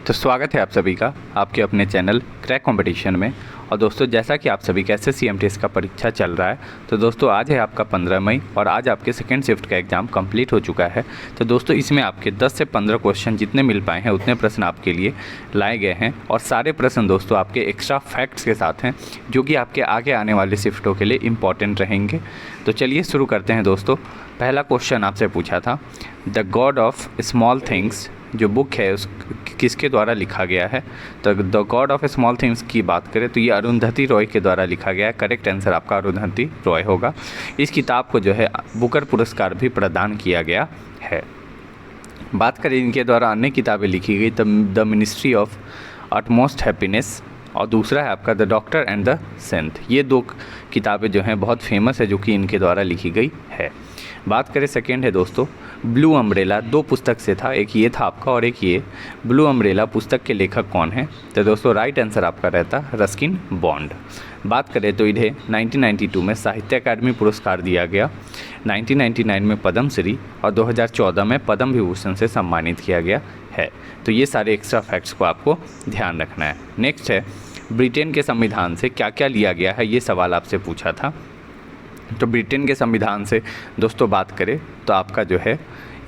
तो स्वागत है आप सभी का आपके अपने चैनल क्रैक कंपटीशन में। और दोस्तों, जैसा कि आप सभी का एसएससी एमटीएस का परीक्षा चल रहा है, तो दोस्तों आज है आपका 15 मई और आज आपके सेकेंड शिफ्ट का एग्ज़ाम कंप्लीट हो चुका है। तो दोस्तों, इसमें आपके 10 से 15 क्वेश्चन जितने मिल पाए हैं उतने प्रश्न आपके लिए लाए गए हैं और सारे प्रश्न दोस्तों आपके एक्स्ट्रा फैक्ट्स के साथ हैं, जो कि आपके आगे आने वाले शिफ्टों के लिए इम्पॉर्टेंट रहेंगे। तो चलिए शुरू करते हैं दोस्तों। पहला क्वेश्चन आपसे पूछा था, the God of small things जो बुक है उस किसके द्वारा लिखा गया है। तो the God of small things की बात करें तो ये अरुंधति रॉय के द्वारा लिखा गया है। करेक्ट आंसर आपका अरुंधति रॉय होगा। इस किताब को जो है बुकर पुरस्कार भी प्रदान किया गया है। बात करें इनके द्वारा अन्य किताबें लिखी गई तो the ministry of utmost happiness और दूसरा है आपका the doctor and the saint. ये दो किताबें जो हैं बहुत फेमस है, जो कि इनके द्वारा लिखी गई है। बात करें सेकेंड है दोस्तों, ब्लू अम्ब्रेला। दो पुस्तक से था, एक ये था आपका और एक ये। ब्लू अम्ब्रेला पुस्तक के लेखक कौन है? तो दोस्तों राइट आंसर आपका रहता रस्किन बॉन्ड। बात करें तो इन्हें 1992 में साहित्य अकादमी पुरस्कार दिया गया, 1999 में पद्मश्री और 2014 में पद्म विभूषण से सम्मानित किया गया है। तो ये सारे एक्स्ट्रा फैक्ट्स को आपको ध्यान रखना है। नेक्स्ट है, ब्रिटेन के संविधान से क्या क्या लिया गया है, ये सवाल आपसे पूछा था। तो ब्रिटेन के संविधान से दोस्तों बात करें तो आपका जो है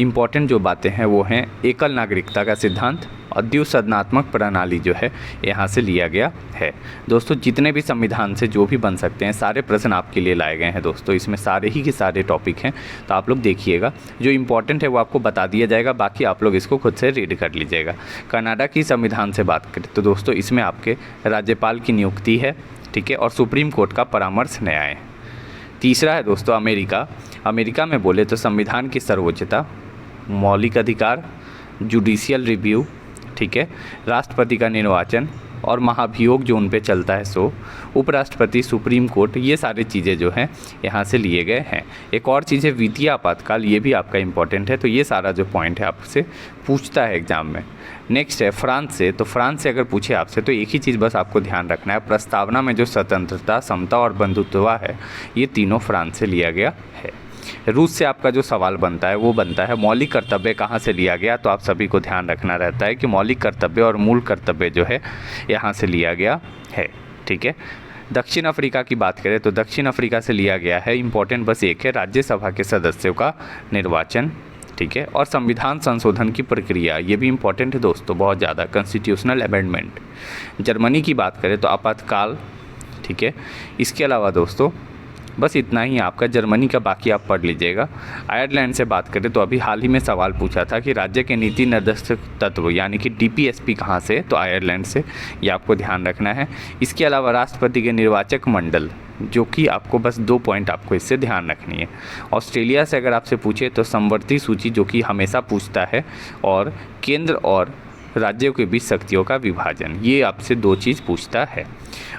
इम्पॉर्टेंट जो बातें हैं वो हैं एकल नागरिकता का सिद्धांत और द्विसदनात्मक प्रणाली जो है यहाँ से लिया गया है। दोस्तों जितने भी संविधान से जो भी बन सकते हैं सारे प्रश्न आपके लिए लाए गए हैं दोस्तों। इसमें सारे ही के सारे टॉपिक हैं, तो आप लोग देखिएगा। जो इम्पोर्टेंट है वो आपको बता दिया जाएगा, बाकी आप लोग इसको खुद से रीड कर लीजिएगा। कनाडा की संविधान से बात करें तो दोस्तों इसमें आपके राज्यपाल की नियुक्ति है, ठीक है, और सुप्रीम कोर्ट का परामर्श न्याय। तीसरा है दोस्तों अमेरिका में बोले तो संविधान की सर्वोच्चता, मौलिक अधिकार, जुडिशियल रिव्यू, ठीक है, राष्ट्रपति का निर्वाचन और महाभियोग जो उन पे चलता है सो, उपराष्ट्रपति, सुप्रीम कोर्ट, ये सारी चीज़ें जो हैं यहाँ से लिए गए हैं। एक और चीज़ है वित्तीय आपातकाल, ये भी आपका इम्पोर्टेंट है। तो ये सारा जो पॉइंट है आपसे पूछता है एग्जाम में। नेक्स्ट है फ्रांस से। तो फ्रांस से अगर पूछे आपसे तो एक ही चीज़ बस आपको ध्यान रखना है, प्रस्तावना में जो स्वतंत्रता, समता और बंधुत्व है ये तीनों फ्रांस से लिया गया है। रूस से आपका जो सवाल बनता है वो बनता है मौलिक कर्तव्य कहाँ से लिया गया। तो आप सभी को ध्यान रखना रहता है कि मौलिक कर्तव्य और मूल कर्तव्य जो है यहाँ से लिया गया है, ठीक है। दक्षिण अफ्रीका की बात करें तो दक्षिण अफ्रीका से लिया गया है, इम्पोर्टेंट बस एक है, राज्यसभा के सदस्यों का निर्वाचन, ठीक है, और संविधान संशोधन की प्रक्रिया, ये भी इम्पोर्टेंट है दोस्तों बहुत ज़्यादा, कॉन्स्टिट्यूशनल अमेंडमेंट। जर्मनी की बात करें तो आपातकाल, ठीक है। इसके अलावा दोस्तों बस इतना ही आपका जर्मनी का, बाकी आप पढ़ लीजिएगा। आयरलैंड से बात करें तो अभी हाल ही में सवाल पूछा था कि राज्य के नीति निर्देशक तत्व यानी कि डीपीएसपी कहाँ से, तो आयरलैंड से, ये आपको ध्यान रखना है। इसके अलावा राष्ट्रपति के निर्वाचक मंडल, जो कि आपको बस 2 पॉइंट आपको इससे ध्यान रखनी है। ऑस्ट्रेलिया से अगर आपसे पूछे तो समवर्ती सूची, जो कि हमेशा पूछता है, और केंद्र और राज्यों के बीच शक्तियों का विभाजन, ये आपसे 2 चीज़ पूछता है।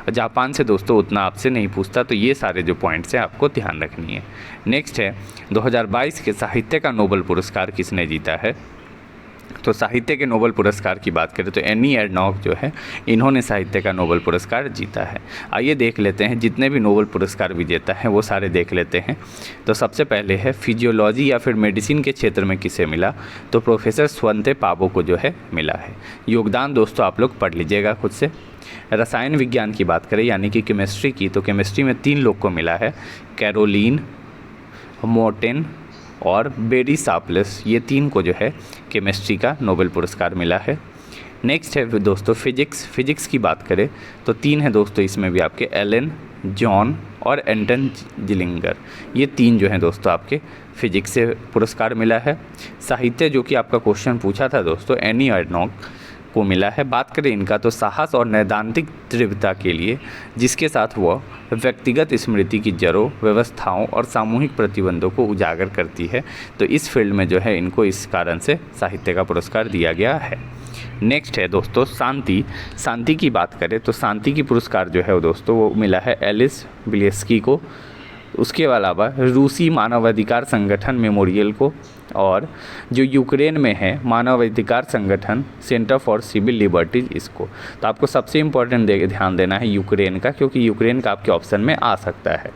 जापान से दोस्तों उतना आपसे नहीं पूछता। तो ये सारे जो पॉइंट्स हैं आपको ध्यान रखनी है। नेक्स्ट है 2022 के साहित्य का नोबेल पुरस्कार किसने जीता है। तो साहित्य के नोबेल पुरस्कार की बात करें तो एनी एडनॉक जो है इन्होंने साहित्य का नोबेल पुरस्कार जीता है। आइए देख लेते हैं जितने भी नोबेल पुरस्कार विजेता हैं वो सारे देख लेते हैं। तो सबसे पहले है फिजियोलॉजी या फिर मेडिसिन के क्षेत्र में किसे मिला। तो प्रोफेसर स्वंते पाबो को जो है मिला है। योगदान दोस्तों आप लोग पढ़ लीजिएगा खुद से। रसायन विज्ञान की बात करें यानी कि केमिस्ट्री की, तो केमिस्ट्री में 3 लोग को मिला है, कैरोलीन मोर्टेन और बेरी सापलेस, ये 3 को जो है केमिस्ट्री का नोबेल पुरस्कार मिला है। नेक्स्ट है दोस्तों फिजिक्स की बात करें तो 3 है दोस्तों, इसमें भी आपके एलन, जॉन और एंटन जिलिंगर, ये 3 जो हैं दोस्तों आपके फिजिक्स से पुरस्कार मिला है। साहित्य जो कि आपका क्वेश्चन पूछा था दोस्तों, एनी एडनॉक को मिला है। बात करें इनका तो साहस और नैदांतिक तीव्रता के लिए, जिसके साथ वह व्यक्तिगत स्मृति की जड़ों, व्यवस्थाओं और सामूहिक प्रतिबंधों को उजागर करती है। तो इस फील्ड में जो है इनको इस कारण से साहित्य का पुरस्कार दिया गया है। नेक्स्ट है दोस्तों शांति की बात करें तो शांति की पुरस्कार जो है वो दोस्तों वो मिला है एलिस बिलेस्की को। उसके अलावा रूसी मानवाधिकार संगठन मेमोरियल को, और जो यूक्रेन में है मानवाधिकार संगठन सेंटर फॉर सिविल लिबर्टीज, इसको। तो आपको सबसे इम्पोर्टेंट ध्यान देना है यूक्रेन का, क्योंकि यूक्रेन का आपके ऑप्शन में आ सकता है।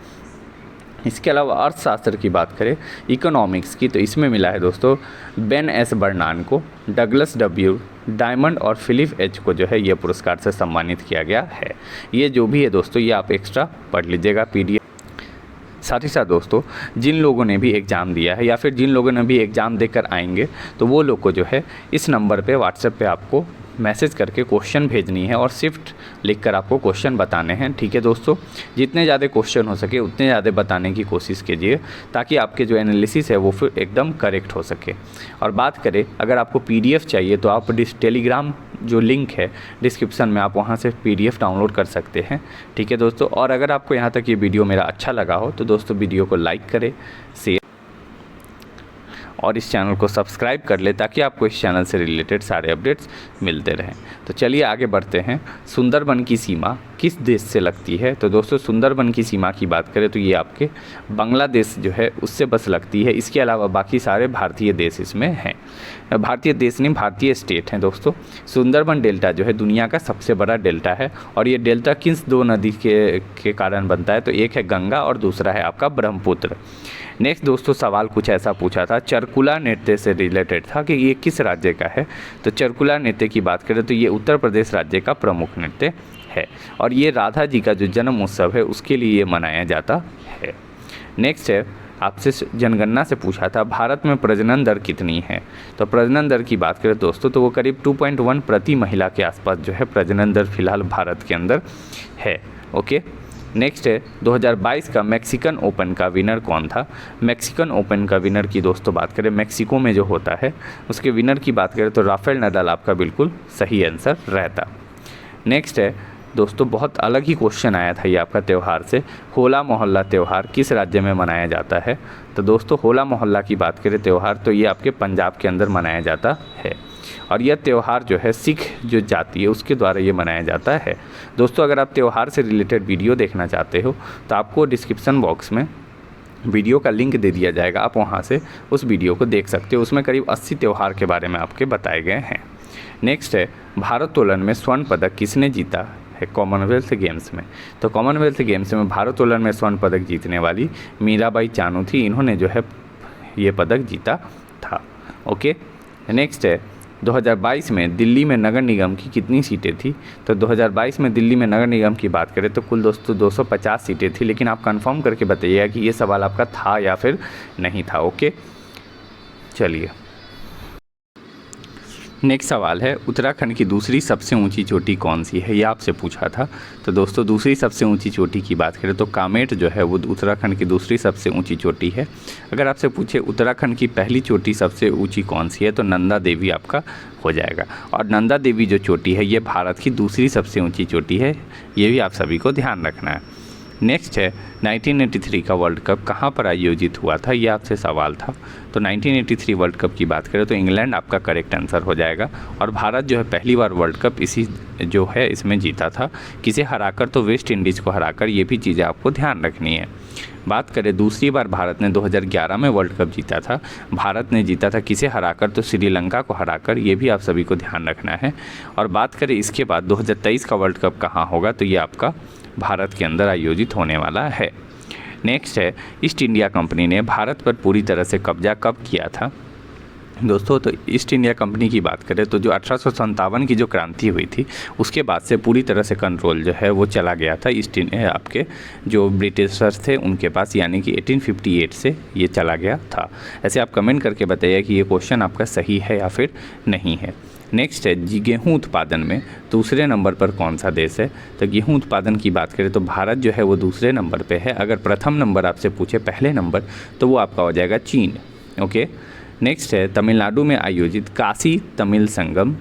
इसके अलावा अर्थशास्त्र की बात करें इकोनॉमिक्स की, तो इसमें मिला है दोस्तों बेन एस बर्नान को, डगलस डब्ल्यू डायमंड और फिलिप एच को जो है ये पुरस्कार से सम्मानित किया गया है। ये जो भी है दोस्तों ये आप एक्स्ट्रा पढ़ लीजिएगा PDF। साथ ही साथ दोस्तों जिन लोगों ने भी एग्ज़ाम दिया है या फिर जिन लोगों ने भी एग्ज़ाम देकर आएंगे तो वो लोग को जो है इस नंबर पे व्हाट्सएप पे आपको मैसेज करके क्वेश्चन भेजनी है और शिफ्ट लिखकर आपको क्वेश्चन बताने हैं। ठीक है दोस्तों, जितने ज़्यादा क्वेश्चन हो सके उतने ज़्यादा बताने की कोशिश कीजिए ताकि आपके जो एनालिसिस है वो फिर एकदम करेक्ट हो सके। और बात करें अगर आपको PDF चाहिए तो आप टेलीग्राम जो लिंक है डिस्क्रिप्शन में आप वहाँ से PDF डाउनलोड कर सकते हैं। ठीक है दोस्तों, और अगर आपको यहाँ तक ये वीडियो मेरा अच्छा लगा हो तो दोस्तों वीडियो को लाइक करें, शेयर और इस चैनल को सब्सक्राइब कर ले ताकि आपको इस चैनल से रिलेटेड सारे अपडेट्स मिलते रहें। तो चलिए आगे बढ़ते हैं। सुंदरबन की सीमा किस देश से लगती है? तो दोस्तों सुंदरबन की सीमा की बात करें तो ये आपके बांग्लादेश जो है उससे बस लगती है। इसके अलावा बाकी सारे भारतीय देश इसमें हैं। भारतीय देश नहीं, भारतीय स्टेट हैं दोस्तों। सुंदरबन डेल्टा जो है दुनिया का सबसे बड़ा डेल्टा है और ये डेल्टा किस दो नदी के कारण बनता है? तो एक है गंगा और दूसरा है आपका ब्रह्मपुत्र। नेक्स्ट दोस्तों सवाल कुछ ऐसा पूछा था, चरकुला नृत्य से रिलेटेड था कि ये किस राज्य का है? तो चरकुला नृत्य की बात करें तो ये उत्तर प्रदेश राज्य का प्रमुख नृत्य है और ये राधा जी का जो जन्म उत्सव है उसके लिए ये मनाया जाता है। नेक्स्ट है आपसे जनगणना से पूछा था भारत में प्रजनन दर कितनी है? तो प्रजनन दर की बात करें दोस्तों तो वो करीब 2.1 प्रति महिला के आसपास जो है प्रजनन दर फिलहाल भारत के अंदर है। ओके, नेक्स्ट है 2022 का मैक्सिकन ओपन का विनर कौन था? मैक्सिकन ओपन का विनर की दोस्तों बात करें मैक्सिको में जो होता है उसके विनर की बात करें तो राफेल नडाल आपका बिल्कुल सही आंसर रहता। नेक्स्ट है दोस्तों बहुत अलग ही क्वेश्चन आया था ये आपका त्यौहार से, होला मोहल्ला त्यौहार किस राज्य में मनाया जाता है? तो दोस्तों होला मोहल्ला की बात करें त्यौहार तो ये आपके पंजाब के अंदर मनाया जाता है और यह त्यौहार जो है सिख जो जाति है उसके द्वारा ये मनाया जाता है। दोस्तों अगर आप त्यौहार से रिलेटेड वीडियो देखना चाहते हो तो आपको डिस्क्रिप्शन बॉक्स में वीडियो का लिंक दे दिया जाएगा, आप वहाँ से उस वीडियो को देख सकते हो। उसमें करीब 80 त्यौहार के बारे में आपके बताए गए हैं। नेक्स्ट है भारोत्तोलन में स्वर्ण पदक किसने जीता है कॉमनवेल्थ गेम्स में? तो कॉमनवेल्थ गेम्स में भारोत्तोलन में स्वर्ण पदक जीतने वाली मीराबाई चानू थी, इन्होंने जो है ये पदक जीता था। ओके, नेक्स्ट है 2022 में दिल्ली में नगर निगम की कितनी सीटें थी? तो 2022 में दिल्ली में नगर निगम की बात करें तो कुल दोस्तों 250 सीटें थी, लेकिन आप कंफर्म करके बताइएगा कि ये सवाल आपका था या फिर नहीं था। ओके, चलिए नेक्स्ट सवाल है उत्तराखंड की दूसरी सबसे ऊंची चोटी कौन सी है? ये आपसे पूछा था। तो दोस्तों दूसरी सबसे ऊंची चोटी की बात करें तो कामेट जो है वो उत्तराखंड की दूसरी सबसे ऊंची चोटी है। अगर आपसे पूछे उत्तराखंड की पहली चोटी सबसे ऊंची कौन सी है तो नंदा देवी आपका हो जाएगा और नंदा देवी जो चोटी है ये भारत की दूसरी सबसे ऊँची चोटी है, ये भी आप सभी को ध्यान रखना है। नेक्स्ट है 1983 का वर्ल्ड कप कहाँ पर आयोजित हुआ था? ये आपसे सवाल था। तो 1983 वर्ल्ड कप की बात करें तो इंग्लैंड आपका करेक्ट आंसर हो जाएगा और भारत जो है पहली बार वर्ल्ड कप इसी जो है इसमें जीता था। किसे हराकर? तो वेस्ट इंडीज़ को हराकर। ये भी चीज़ें आपको ध्यान रखनी है। बात करें दूसरी बार भारत ने 2011 में वर्ल्ड कप जीता था। भारत ने जीता था किसे हराकर? तो श्रीलंका को हराकर। ये भी आप सभी को ध्यान रखना है। और बात करें इसके बाद 2023 का वर्ल्ड कप कहाँ होगा? तो ये आपका भारत के अंदर आयोजित होने वाला है। नेक्स्ट है ईस्ट इंडिया कंपनी ने भारत पर पूरी तरह से कब्जा कब किया था? दोस्तों तो ईस्ट इंडिया कंपनी की बात करें तो जो 1857 की जो क्रांति हुई थी उसके बाद से पूरी तरह से कंट्रोल जो है वो चला गया था ईस्ट इंडिया आपके जो ब्रिटिशर्स थे उनके पास, यानी कि 1858 से ये चला गया था। ऐसे आप कमेंट करके बताइए कि ये क्वेश्चन आपका सही है या फिर नहीं है। नेक्स्ट है गेहूँ उत्पादन में दूसरे नंबर पर कौन सा देश है? तो गेहूँ उत्पादन की बात करें तो भारत जो है वो दूसरे नंबर पे है। अगर प्रथम नंबर आपसे पूछे पहले नंबर तो वो आपका हो जाएगा चीन। ओके, नेक्स्ट है तमिलनाडु में आयोजित काशी तमिल संगम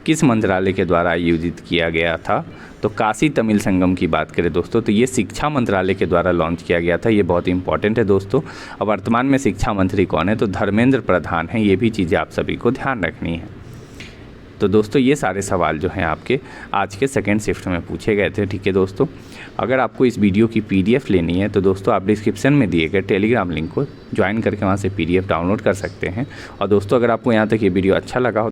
किस मंत्रालय के द्वारा आयोजित किया गया था? तो काशी तमिल संगम की बात करें दोस्तों तो ये शिक्षा मंत्रालय के द्वारा लॉन्च किया गया था। ये बहुत इंपॉर्टेंट है दोस्तों। और वर्तमान में शिक्षा मंत्री कौन है? तो धर्मेंद्र प्रधान हैं। ये भी चीज़ें आप सभी को ध्यान रखनी है। तो दोस्तों ये सारे सवाल जो हैं आपके आज के सेकेंड शिफ्ट में पूछे गए थे। ठीक है दोस्तों, अगर आपको इस वीडियो की PDF लेनी है तो दोस्तों आप डिस्क्रिप्शन में दिए गए टेलीग्राम लिंक को ज्वाइन करके वहाँ से PDF डाउनलोड कर सकते हैं। और दोस्तों अगर आपको यहाँ तक ये वीडियो अच्छा लगा हो